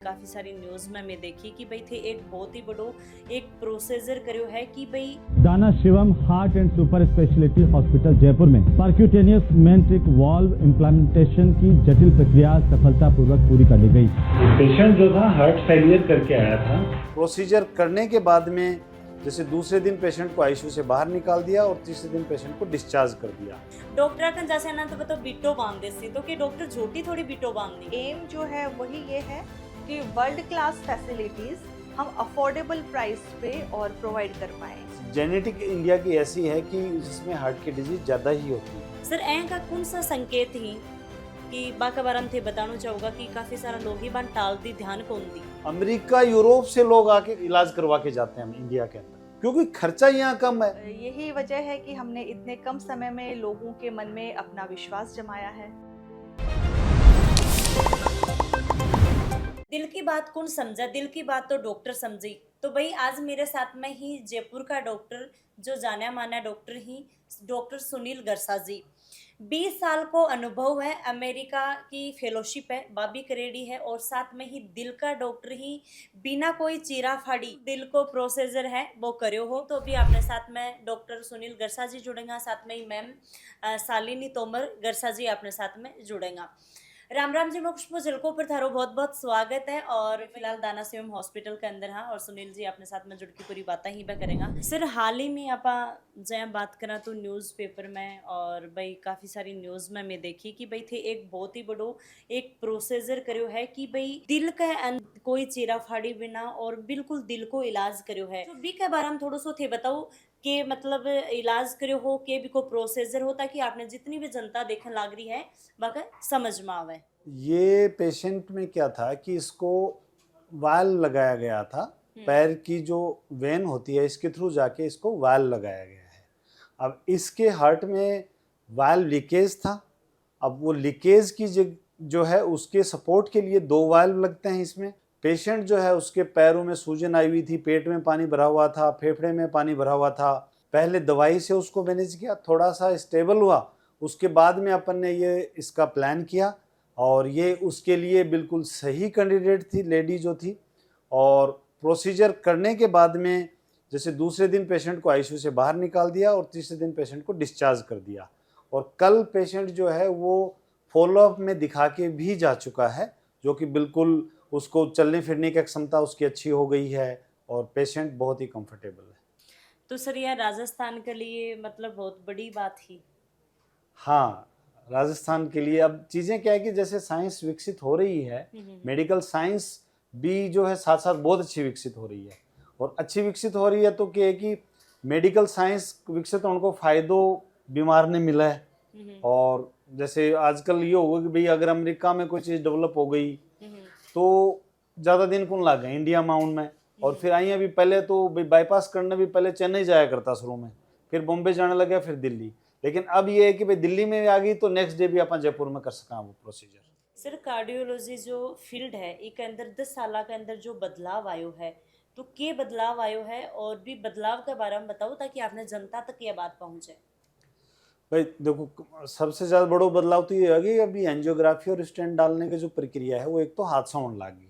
काफ़ी सारी न्यूज़ में मैं देखी कि भाई थे एक बहुत ही बड़ो एक प्रोसीजर करो है कि भाई दाना Shivam heart and super speciality hospital Jaipur में परक्यूटेनियस मेंट्रिक वाल्व इम्प्लांटेशन की जटिल प्रक्रिया सफलतापूर्वक पूरी कर ली गई। पेशेंट जो था हार्ट फेलियर करके आया था। प्रोसीजर करने के बाद में जैसे दूसरे दिन पेशेंट को आईसीयू से बाहर निकाल दिया और तीसरे दिन पेशेंट को डिस्चार्ज कर दिया। डॉक्टर का जैसे ना तो बीटो बांध देसी तो कि डॉक्टर झूठी थोड़ी बीटो बांधनी। एम जो है वही ये है कि वर्ल्ड क्लास फैसिलिटीज हम अफोर्डेबल प्राइस पे और प्रोवाइड कर पाए। जेनेटिक इंडिया की ऐसी है कि जिसमें हार्ट की डिजीज ज़्यादा ही होती है। सर ऐ का कौन सा संकेत ही कि बाका बारम थे बताना चाहूँगा कि काफ़ी सारा लोग ही बान टाल दी ध्यान कौन दी। अमेरिका यूरोप से लोग आके इलाज करवा के जाते हैं इंडिया के अंदर, क्योंकि खर्चा यहाँ कम है। यही वजह है कि हमने इतने कम समय में लोगों के मन में अपना विश्वास जमाया है। दिल की बात कौन समझा, दिल की बात तो डॉक्टर समझी। तो भाई आज मेरे साथ में ही जयपुर का डॉक्टर जो जाना माना डॉक्टर ही डॉक्टर सुनील गरसा जी। 20 साल को अनुभव है, अमेरिका की फेलोशिप है, बाबी करेडी है और साथ में ही दिल का डॉक्टर ही बिना कोई चीरा फाड़ी दिल को प्रोसीजर है वो करो हो। तो अभी अपने साथ में डॉक्टर सुनील गरसा जी जुड़ेंगे, साथ में ही मैम शालिनी तोमर गरसा जी अपने साथ में जुड़ेंगे। राम राम जी, मैं खुशबू झलको पर थारो बहुत बहुत स्वागत है और फिलहाल दाना शिवम हॉस्पिटल के अंदर हाँ और सुनील जी अपने साथ में जुड़ के पूरी बातें ही करेंगे। सर हाल ही में आप जब बात करा तो न्यूज़पेपर में और भाई काफ़ी सारी न्यूज़ में मैं देखी कि भाई थे एक बहुत ही बड़ो एक प्रोसीजर करो है कि भाई दिल के कोई चीरा फाड़ी बिना और बिल्कुल दिल को इलाज करो है। तो बी के बारे में थोड़ा सो थे बताओ कि मतलब इलाज करो हो के भी को प्रोसीजर हो ताकि आपने जितनी भी जनता देखने लग रही है बाका समझ में आवे। ये पेशेंट में क्या था कि इसको वाल लगाया गया था, पैर की जो वेन होती है इसके थ्रू जाके इसको वाल लगाया गया है। अब इसके हार्ट में वाल लीकेज था। अब वो लीकेज की जो है उसके सपोर्ट के लिए 2 वाल्व लगते हैं इसमें। पेशेंट जो है उसके पैरों में सूजन आई हुई थी, पेट में पानी भरा हुआ था, फेफड़े में पानी भरा हुआ था। पहले दवाई से उसको मैनेज किया, थोड़ा सा स्टेबल हुआ, उसके बाद में अपन ने ये इसका प्लान किया और ये उसके लिए बिल्कुल सही कैंडिडेट थी, लेडी जो थी। और प्रोसीजर करने के बाद में जैसे दूसरे दिन पेशेंट को आईसीयू से बाहर निकाल दिया और तीसरे दिन पेशेंट को डिस्चार्ज कर दिया। और कल पेशेंट जो है वो फॉलोअप में दिखा के भी जा चुका है, जो कि बिल्कुल उसको चलने फिरने की क्षमता उसकी अच्छी हो गई है और पेशेंट बहुत ही कंफर्टेबल है। तो सर यह राजस्थान के लिए मतलब बहुत बड़ी बात ही। हाँ, राजस्थान के लिए अब चीज़ें क्या है कि जैसे साइंस विकसित हो रही है, मेडिकल साइंस भी जो है साथ साथ बहुत अच्छी विकसित हो रही है। और अच्छी विकसित हो रही है तो क्या है कि मेडिकल साइंस विकसित होने को फ़ायदों बीमार ने मिला है। और जैसे आजकल ये होगा कि भाई अगर अमेरिका में कोई चीज़ डेवलप हो गई तो ज़्यादा दिन कौन लग गए इंडिया माउंट में। और फिर आई अभी पहले तो बाईपास करने भी पहले चेन्नई जाया करता शुरू में, फिर बॉम्बे जाने लगा, फिर दिल्ली। लेकिन अब ये है कि भाई दिल्ली में आ गई तो नेक्स्ट डे भी अपन जयपुर में कर सका वो प्रोसीजर। सर कार्डियोलॉजी जो फील्ड है एक अंदर 10 साल के अंदर जो बदलाव आयो है तो के बदलाव आयो है और भी बदलाव के बारे में बताओ ताकि आपने जनता तक ये बात पहुंचे। भाई देखो, सबसे ज़्यादा बड़ा बदलाव तो ये है कि अभी एंजियोग्राफी और स्टेंट डालने की जो प्रक्रिया है वो एक तो हाथ से होने लगी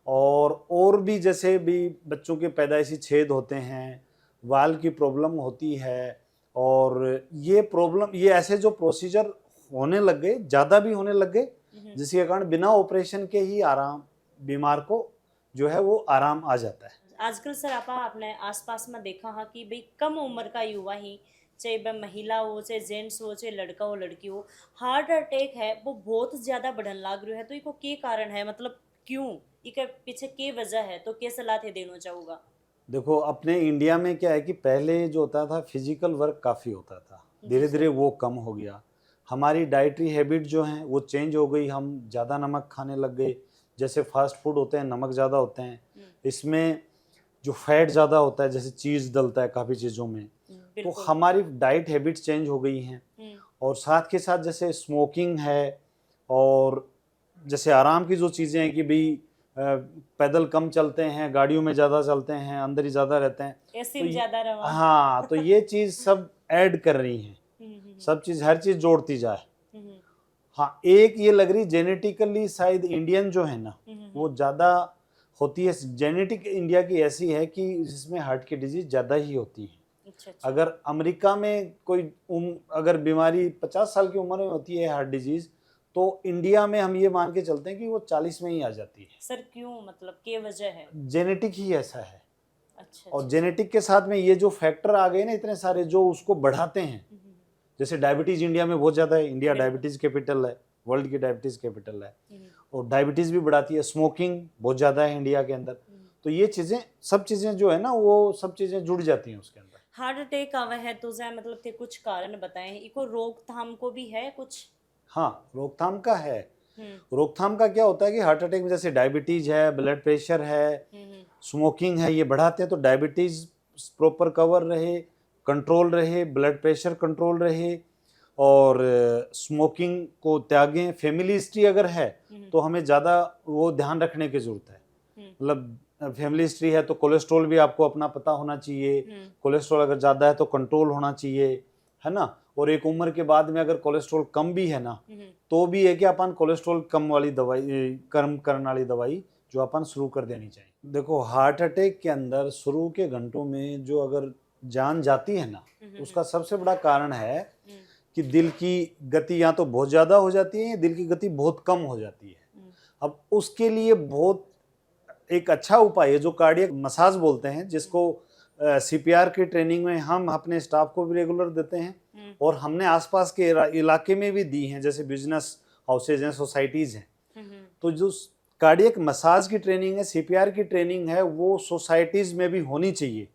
और भी जैसे भी बच्चों के पैदाइशी छेद होते हैं, वाल की प्रॉब्लम होती है और ये ऐसे जो प्रोसीजर होने लग गए, ज़्यादा भी होने लग गए, जिसके कारण बिना ऑपरेशन के ही आराम बीमार को जो है वो आराम आ जाता है। आजकल सर आप अपने आसपास में देखा है कि भाई कम उम्र का युवा ही, चाहे वह महिला हो, चाहे जेंट्स हो, चाहे लड़का हो लड़की हो, हार्ट अटैक है वो बहुत ज़्यादा बढ़ने लग रहा है। तो इसको क्या कारण है, मतलब क्यों, इसके पीछे क्या वजह है, तो क्या सलाह थे देना चाहूँगा। देखो, अपने इंडिया में क्या है कि पहले जो होता था फिजिकल वर्क काफ़ी होता था, धीरे धीरे वो कम हो गया। हमारी डाइटरी हैबिट जो हैं वो चेंज हो गई, हम ज़्यादा नमक खाने लग गए। जैसे फास्ट फूड होते हैं नमक ज़्यादा होते हैं, इसमें जो फैट ज़्यादा होता है, जैसे चीज़ डलता है काफ़ी चीज़ों में, तो हमारी डाइट हैबिट चेंज हो गई हैं। और साथ के साथ जैसे स्मोकिंग है और जैसे आराम की जो चीज़ें हैं कि भाई पैदल कम चलते हैं, गाड़ियों में ज़्यादा चलते हैं, अंदर ही ज़्यादा रहते हैं, तो ज़्यादा रवा। हाँ, तो ये चीज़ सब ऐड कर रही हैं, सब चीज़ हर चीज़ जोड़ती जाए। हाँ, एक ये लग रही जेनेटिकली शायद इंडियन जो है ना वो ज़्यादा होती है। जेनेटिक इंडिया की ऐसी है कि जिसमें हार्ट की डिजीज ज़्यादा ही होती है। अच्छा अच्छा। अगर अमेरिका में कोई अगर बीमारी 50 साल की उम्र में होती है हार्ट डिजीज, तो इंडिया में हम ये मान के चलते हैं कि वो 40 में ही आ जाती है। सर क्यों, मतलब क्या वजह है? जेनेटिक ही ऐसा है। अच्छा और अच्छा। जेनेटिक के साथ में ये जो फैक्टर आ गए ना इतने सारे जो उसको बढ़ाते हैं, जैसे डायबिटीज इंडिया में बहुत ज़्यादा है। इंडिया बिल्कुल। डायबिटीज कैपिटल है, वर्ल्ड की डायबिटीज कैपिटल है। हम्म, और डायबिटीज भी बढ़ाती है। स्मोकिंग बहुत ज़्यादा है इंडिया के अंदर। तो ये चीज़ें, सब चीज़ें जो है ना वो सब चीज़ें जुड़ जाती हैं उसके अंदर। हार्ट अटैक आवा है तो जै मतलब थे कुछ कारण बताएं, इको रोकथाम को भी है कुछ? हाँ, रोकथाम का है। हम्म रोकथाम का क्या होता है कि हार्ट अटैक में जैसे डायबिटीज है, ब्लड प्रेशर है, हम्म स्मोकिंग है, ये बढ़ाते हैं। तो डायबिटीज प्रॉपर कवर रहे, कंट्रोल रहे, ब्लड प्रेशर कंट्रोल रहे, और स्मोकिंग को त्यागें। फैमिली हिस्ट्री अगर है तो हमें ज़्यादा वो ध्यान रखने की ज़रूरत है। मतलब फैमिली हिस्ट्री है तो कोलेस्ट्रॉल भी आपको अपना पता होना चाहिए। कोलेस्ट्रॉल अगर ज़्यादा है तो कंट्रोल होना चाहिए, है ना। और एक उम्र के बाद में अगर कोलेस्ट्रॉल कम भी है ना, तो भी है कि अपन कोलेस्ट्रॉल कम वाली दवाई, कम करने वाली दवाई जो अपन शुरू कर देनी चाहिए। देखो, हार्ट अटैक के अंदर शुरू के घंटों में जो अगर जान जाती है ना, उसका सबसे बड़ा कारण है कि दिल की गति या तो बहुत ज़्यादा हो जाती है या दिल की गति बहुत कम हो जाती है। अब उसके लिए बहुत एक अच्छा उपाय है जो कार्डियक मसाज बोलते हैं, जिसको सीपीआर की ट्रेनिंग में हम अपने स्टाफ को भी रेगुलर देते हैं और हमने आसपास के इलाके में भी दी हैं, जैसे बिजनेस हाउसेज हैं, सोसाइटीज़ हैं। तो जो कार्डियक मसाज की ट्रेनिंग है, सीपीआर की ट्रेनिंग है, वो सोसाइटीज़ में भी होनी चाहिए।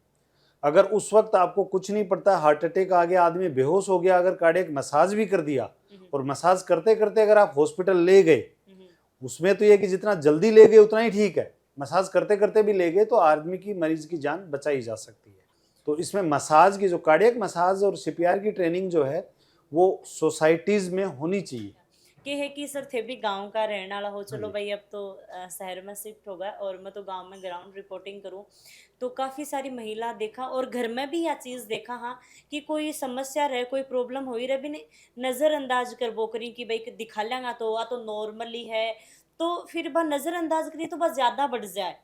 अगर उस वक्त आपको कुछ नहीं पड़ता, हार्ट अटैक आ गया, आदमी बेहोश हो गया, अगर कार्डियक मसाज भी कर दिया और मसाज करते करते अगर आप हॉस्पिटल ले गए, उसमें तो ये कि जितना जल्दी ले गए उतना ही ठीक है। मसाज करते करते भी ले गए तो आदमी की, मरीज की जान बचाई जा सकती है। तो इसमें मसाज की, जो कार्डियक मसाज और सीपीआर की ट्रेनिंग जो है वो सोसाइटीज़ में होनी चाहिए। कि है कि सर थे भी गांव का रहने वाला हो, चलो भाई अब तो शहर में शिफ्ट होगा और मैं तो गांव में ग्राउंड रिपोर्टिंग करूं, तो काफ़ी सारी महिला देखा और घर में भी यह चीज़ देखा हाँ कि कोई समस्या रहे, कोई प्रॉब्लम हो ही रहे भी नहीं नज़रअंदाज कर वो करी कि भाई दिखा लेंगा तो आ तो नॉर्मली है, तो फिर वह नज़रअंदाज करिए तो बस ज़्यादा बढ़ जाए।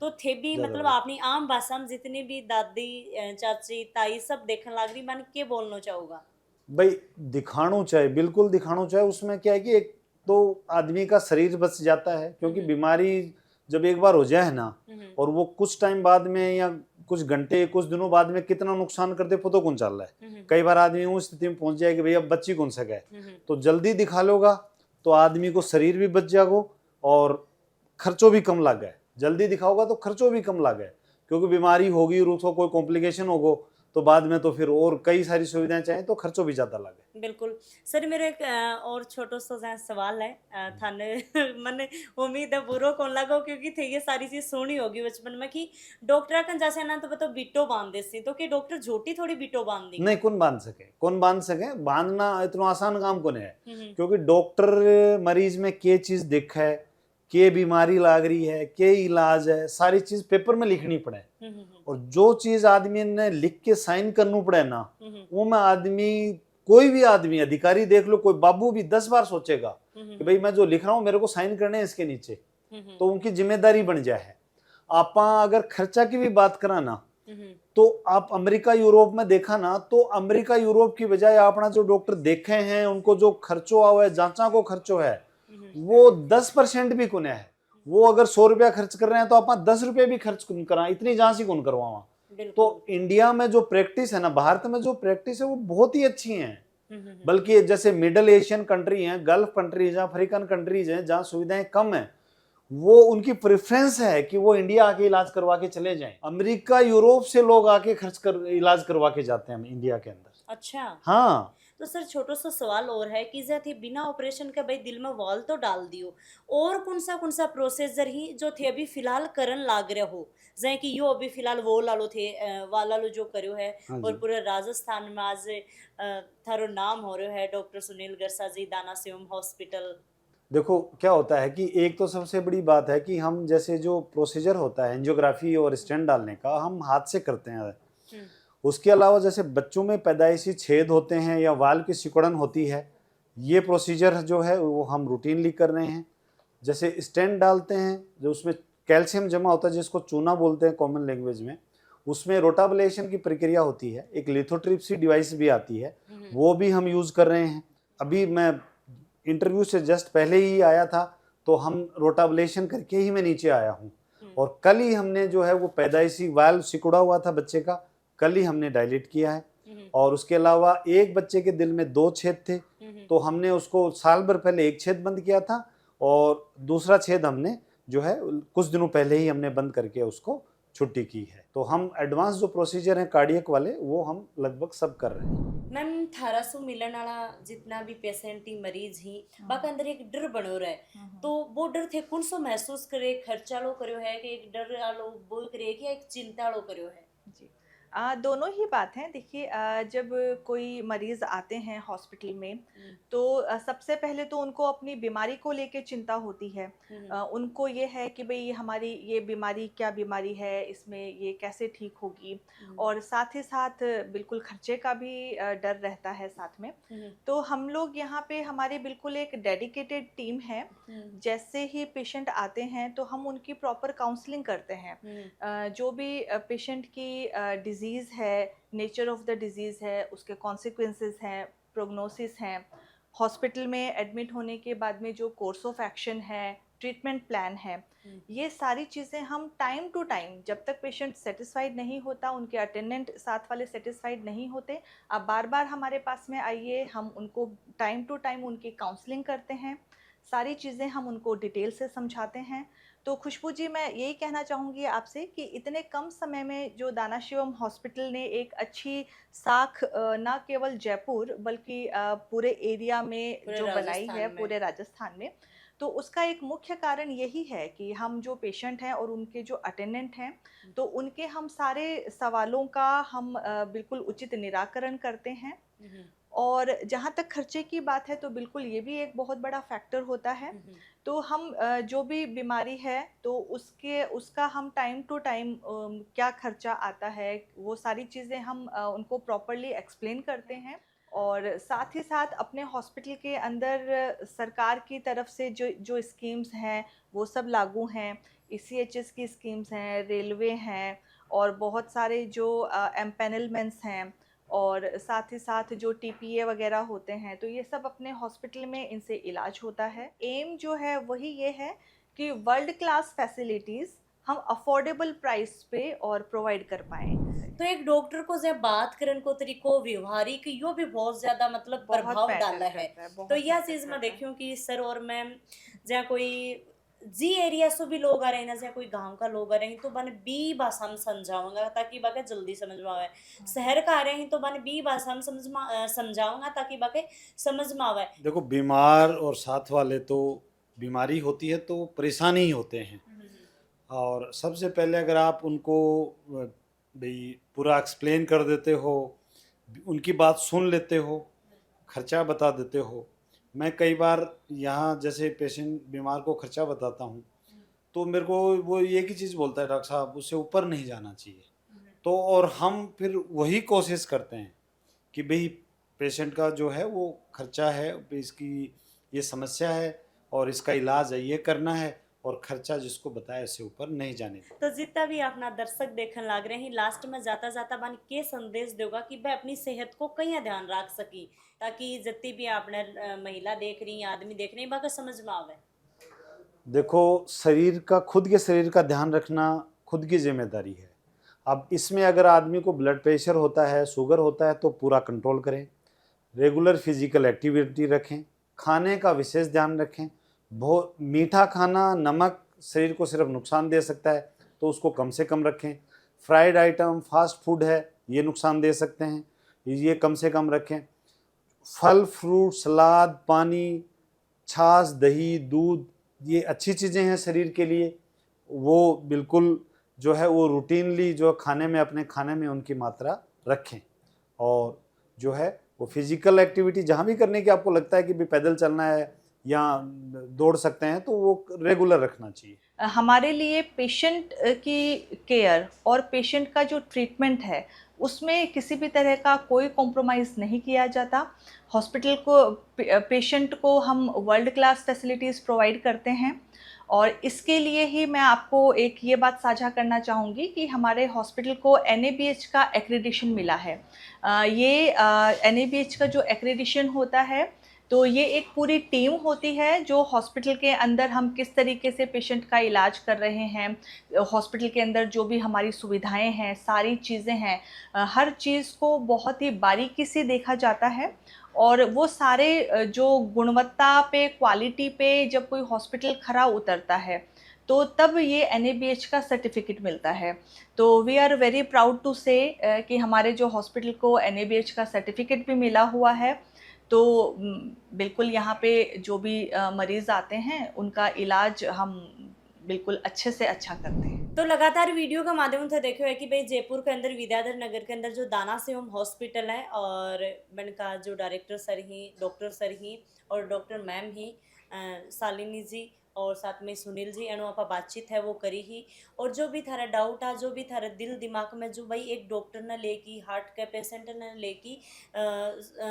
तो थे भी मतलब अपनी आम भाषा में जितनी भी दादी चाची ताई सब देखने लग रही, मान के बोलना चाहूँगा भाई दिखाना चाहिए, बिल्कुल दिखाना चाहिए। उसमें क्या है कि एक तो आदमी का शरीर बच जाता है, क्योंकि बीमारी जब एक बार हो जाए ना, और वो कुछ टाइम बाद में या कुछ घंटे कुछ दिनों बाद में कितना नुकसान करते पता कौन चल रहा है। कई बार आदमी उस स्थिति में पहुंच जाए कि भाई अब बच्ची कौन सके, तो जल्दी दिखा लोगा तो आदमी को शरीर भी बच जाएगा और खर्चों भी कम लगे। जल्दी दिखाओगा तो खर्चों भी कम लगे, क्योंकि बीमारी होगी और उसको कोई कॉम्प्लिकेशन होगा तो बाद में तो फिर और कई सारी सुविधाएं चाहिए तो खर्चों भी ज़्यादा लगे। बिल्कुल सर, मेरा एक और छोटो सा सवाल है थाने मैंने उम्मीद है बुरो कौन लगो, क्योंकि थे ये सारी चीज सुनी होगी बचपन में कि डॉक्टर का जैसे ना तो बतो बिटो बांध देसी, तो कि डॉक्टर झूठी थोड़ी बिटो बांध दी नहीं, कौन बांध सके, कौन बांध सके, बांधना इतना आसान काम कौन है। क्योंकि डॉक्टर मरीज में के चीज देख है, के बीमारी लाग रही है, के इलाज है, सारी चीज पेपर में लिखनी पड़े। और जो चीज आदमी ने लिख के साइन करना पड़े ना, वो में आदमी, कोई भी आदमी, अधिकारी देख लो, कोई बाबू भी 10 बार सोचेगा कि भाई मैं जो लिख रहा हूँ मेरे को साइन करने हैं इसके नीचे, तो उनकी जिम्मेदारी बन जाए। आप अगर खर्चा की भी बात करा ना, तो आप अमेरिका यूरोप में देखा ना, तो अमेरिका यूरोप की बजाय अपना जो डॉक्टर देखे हैं उनको जो खर्चो हुआ है, जांचा को खर्चो है, वो 10% भी कुने है। वो अगर 100 रुपया खर्च कर रहे हैं तो आप 10 रुपये भी खर्च करा, इतनी जांच ही कौन करवावा। तो इंडिया में जो प्रैक्टिस है ना, भारत में जो प्रैक्टिस है वो बहुत ही अच्छी है। बल्कि जैसे मिडल एशियन कंट्री हैं, गल्फ कंट्रीज हैं, अफ्रीकन कंट्रीज हैं, जहाँ सुविधाएं कम है, वो उनकी प्रेफरेंस है कि वो इंडिया आके इलाज करवा के चले जाएं। अमेरिका यूरोप से लोग आके खर्च कर इलाज करवा के जाते हैं इंडिया के अंदर। अच्छा हाँ। तो सर छोटो सा सवाल और है कि जैसे बिना ऑपरेशन के भाई दिल में वॉल तो डाल दियो, और कौन सा प्रोसीजर ही जो थे अभी फिलहाल करन लाग रहे हो, जैसे कि यो अभी फिलहाल वो लालो थे वाला लो जो करो है। और पूरे राजस्थान में आज थारो नाम हो रहा है, डॉक्टर सुनील गरसा जी, दाना सिवम हॉस्पिटल। देखो क्या होता है कि एक तो सबसे बड़ी बात है कि हम जैसे जो प्रोसीजर होता है एंजियोग्राफी और स्टेंट डालने का, हम हाथ से करते हैं। उसके अलावा जैसे बच्चों में पैदाइशी छेद होते हैं या वाल्व की सिकुड़न होती है, ये प्रोसीजर जो है वो हम रूटीनली कर रहे हैं। जैसे स्टेंट डालते हैं, जो उसमें कैल्शियम जमा होता है जिसको चूना बोलते हैं कॉमन लैंग्वेज में, उसमें रोटाबलेशन की प्रक्रिया होती है। एक लिथोट्रिप्सी डिवाइस भी आती है, वो भी हम यूज़ कर रहे हैं। अभी मैं इंटरव्यू से जस्ट पहले ही आया था, तो हम रोटाबलेशन करके ही मैं नीचे आया हूँ। और कल ही हमने जो है वो पैदाइशी वाल्व सिकुड़ा हुआ था बच्चे का, कल ही हमने डायलेट किया है। और उसके अलावा एक बच्चे के दिल में 2 छेद थे, तो हमने उसको साल भर पहले एक छेद बंद किया था, और दूसरा छेद हमने जो है कुछ दिनों पहले ही हमने बंद करके उसको छुट्टी की है। तो हम एडवांस जो प्रोसीजर हैं कार्डियक वाले, वो हम लगभग सब कर रहे हैं। मैम 1800 मिलन वाला जितना भी पेशेंट ही मरीज ही बाका अंदर एक डर बनो रहे, तो वो डर थे कौन सो महसूस करे, खर्चा लो करो है कि एक डर आलो बोल करे कि एक चिंता लो करो है? जी, दोनों ही बात हैं। देखिए, जब कोई मरीज़ आते हैं हॉस्पिटल में, तो सबसे पहले तो उनको अपनी बीमारी को लेके चिंता होती है। उनको ये है कि भई हमारी ये बीमारी क्या बीमारी है, इसमें ये कैसे ठीक होगी, और साथ ही साथ बिल्कुल खर्चे का भी डर रहता है साथ में। तो हम लोग यहाँ पे हमारी बिल्कुल एक डेडिकेटेड टीम है। जैसे ही पेशेंट आते हैं तो हम उनकी प्रॉपर काउंसलिंग करते हैं। जो भी पेशेंट की डिजीज़ है, नेचर ऑफ द डिजीज़ है, उसके कॉन्सिक्वेंसेस हैं, प्रोग्नोसिस हैं, हॉस्पिटल में एडमिट होने के बाद में जो कोर्स ऑफ एक्शन है, ट्रीटमेंट प्लान है, ये सारी चीज़ें हम टाइम टू टाइम, जब तक पेशेंट सेटिस्फाइड नहीं होता, उनके अटेंडेंट साथ वाले सेटिस्फाइड नहीं होते, आप बार बार हमारे पास में आइए, हम उनको टाइम टू टाइम उनकी काउंसलिंग करते हैं, सारी चीज़ें हम उनको डिटेल से समझाते हैं। तो खुशबू जी, मैं यही कहना चाहूँगी आपसे कि इतने कम समय में जो दाना शिवम हॉस्पिटल ने एक अच्छी साख ना केवल जयपुर बल्कि पूरे एरिया में पूरे जो बनाई राजस्थान है, में। पूरे राजस्थान में, तो उसका एक मुख्य कारण यही है कि हम जो पेशेंट हैं और उनके जो अटेंडेंट हैं, तो उनके हम सारे सवालों का हम बिल्कुल उचित निराकरण करते हैं। और जहाँ तक खर्चे की बात है, तो बिल्कुल ये भी एक बहुत बड़ा फैक्टर होता है। तो हम जो भी बीमारी है, तो उसका हम टाइम टू टाइम क्या खर्चा आता है, वो सारी चीज़ें हम उनको प्रॉपर्ली एक्सप्लेन करते हैं। और साथ ही साथ अपने हॉस्पिटल के अंदर सरकार की तरफ से जो जो स्कीम्स हैं, वो सब लागू हैं। ECHS की स्कीम्स हैं, रेलवे हैं, और बहुत सारे जो एम्पैनलमेंट्स हैं, और साथ ही साथ जो TPA वगैरह होते हैं, तो ये सब अपने हॉस्पिटल में इनसे इलाज होता है। एम जो है वही ये है कि वर्ल्ड क्लास फैसिलिटीज़ हम अफोर्डेबल प्राइस पे और प्रोवाइड कर पाएँ। तो एक डॉक्टर को जब बात करने को तरीको व्यवहारिक यो भी बहुत ज्यादा मतलब बहुत प्रभाव matter डाला है। करता है, बहुत तो यह matter चीज मैं करता है। देखूं कि सर और मैम जहाँ कोई जी एरिया से भी लोग आ रहे हैं ना, जहाँ कोई गांव का लोग आ रहे हैं, तो बन बी भाषा में समझाऊंगा ताकि बाके जल्दी समझ में आवे। शहर का आ रहे हैं तो बन बी भाषा में समझाऊंगा ताकि बाके समझ में आवे। देखो, बीमार और साथ वाले तो बीमारी होती है तो परेशान ही होते हैं। और सबसे पहले अगर आप उनको भाई पूरा एक्सप्लेन कर देते हो, उनकी बात सुन लेते हो, खर्चा बता देते हो। मैं कई बार यहाँ जैसे पेशेंट बीमार को खर्चा बताता हूँ, तो मेरे को वो एक ही चीज़ बोलता है, डॉक्टर साहब उससे ऊपर नहीं जाना चाहिए। तो और हम फिर वही कोशिश करते हैं कि भाई पेशेंट का जो है वो खर्चा है, इसकी ये समस्या है और इसका इलाज है, ये करना है, और खर्चा जिसको बताया इससे ऊपर नहीं जाने का। तो जितना भी अपना दर्शक देखने लग रहे हैं, लास्ट में जाता जाता बन के संदेश देगा कि वह अपनी सेहत को कहीं ध्यान रख सकी, ताकि जितनी भी आपने महिला देख रही हैं, आदमी देख रहे हैं, बाकी समझ में आवे। देखो, खुद के शरीर का ध्यान रखना खुद की जिम्मेदारी है। अब इसमें अगर आदमी को ब्लड प्रेशर होता है, शुगर होता है, तो पूरा कंट्रोल करें, रेगुलर फिजिकल एक्टिविटी रखें, खाने का विशेष ध्यान रखें। बहुत मीठा खाना, नमक शरीर को सिर्फ नुकसान दे सकता है, तो उसको कम से कम रखें। फ्राइड आइटम, फास्ट फूड है, ये नुकसान दे सकते हैं, ये कम से कम रखें। फल, फ्रूट, सलाद, पानी, छाछ, दही, दूध, ये अच्छी चीज़ें हैं शरीर के लिए, वो बिल्कुल जो है वो रूटीनली जो खाने में, अपने खाने में उनकी मात्रा रखें। और जो है वो फिजिकल एक्टिविटी जहाँ भी करने की आपको लगता है कि भी पैदल चलना है या दौड़ सकते हैं, तो वो रेगुलर रखना चाहिए। हमारे लिए पेशेंट की केयर और पेशेंट का जो ट्रीटमेंट है उसमें किसी भी तरह का कोई कॉम्प्रोमाइज़ नहीं किया जाता। हॉस्पिटल को पेशेंट को हम वर्ल्ड क्लास फैसिलिटीज़ प्रोवाइड करते हैं और इसके लिए ही मैं आपको एक ये बात साझा करना चाहूँगी कि हमारे हॉस्पिटल को NABH का एक्रेडिशन मिला है। ये NABH का जो एक्रेडिशन होता है तो ये एक पूरी टीम होती है जो हॉस्पिटल के अंदर हम किस तरीके से पेशेंट का इलाज कर रहे हैं, हॉस्पिटल के अंदर जो भी हमारी सुविधाएं हैं, सारी चीज़ें हैं, हर चीज़ को बहुत ही बारीकी से देखा जाता है और वो सारे जो गुणवत्ता पे, क्वालिटी पे जब कोई हॉस्पिटल खरा उतरता है तो तब ये NABH का सर्टिफिकेट मिलता है। तो we are very proud to say कि हमारे जो हॉस्पिटल को NABH का सर्टिफिकेट भी मिला हुआ है। तो बिल्कुल यहाँ पे जो भी मरीज़ आते हैं उनका इलाज हम बिल्कुल अच्छे से अच्छा करते हैं। तो लगातार वीडियो का माध्यम से देखो है कि भाई जयपुर के अंदर विद्याधर नगर के अंदर जो दाना शिवम हॉस्पिटल है और का जो डायरेक्टर सर ही, डॉक्टर सर ही और डॉक्टर मैम ही, शालिनी जी और साथ में सुनील जी एंड वहाँ बातचीत है वो करी ही। और जो भी थारा डाउट आ, जो भी थारा दिल दिमाग में जो भाई एक डॉक्टर ने लेकी, हार्ट के पेशेंट ने लेकी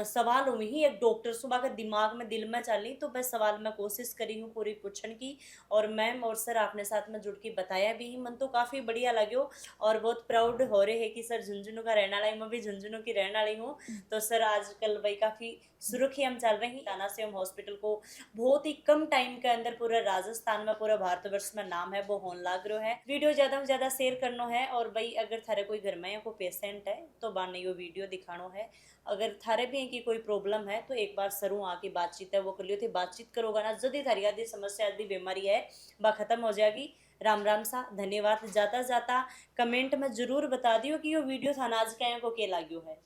सवाल हुई ही एक डॉक्टर सुबह के दिमाग में दिल में चली, तो बस सवाल मैं कोशिश करी हूँ पूरी पूछने की और मैम और सर आपने साथ में जुड़ के बताया भी ही। मन तो काफ़ी बढ़िया लग्यो और बहुत प्राउड हो रहे हैं कि सर झुंझुनू का रहने वाली, मैं भी झुंझुनू की रहने वाली हूँ। तो सर आजकल भाई काफ़ी सुर्खी हम चल रही दाना शिवम हॉस्पिटल को बहुत ही कम टाइम के अंदर पूरा राजस्थान में, पूरा भारतवर्ष में नाम है वो होने लग रहा है। वीडियो ज़्यादा से ज़्यादा शेयर करना है और भाई अगर थारे कोई घर में या कोई पेशेंट है तो बाने यो वीडियो दिखाना है। अगर थारे भी की कोई प्रॉब्लम है तो एक बार सरू आके बातचीत है वो कर लियो थे, बातचीत करोगा ना जल्दी थारी आदि समस्या आदि बीमारी है वह खत्म हो जाएगी। राम राम सा धन्यवाद। जाता जाता कमेंट में जरूर बता दियो कि यो वीडियो थाना आज क्या को के लाग्यो है।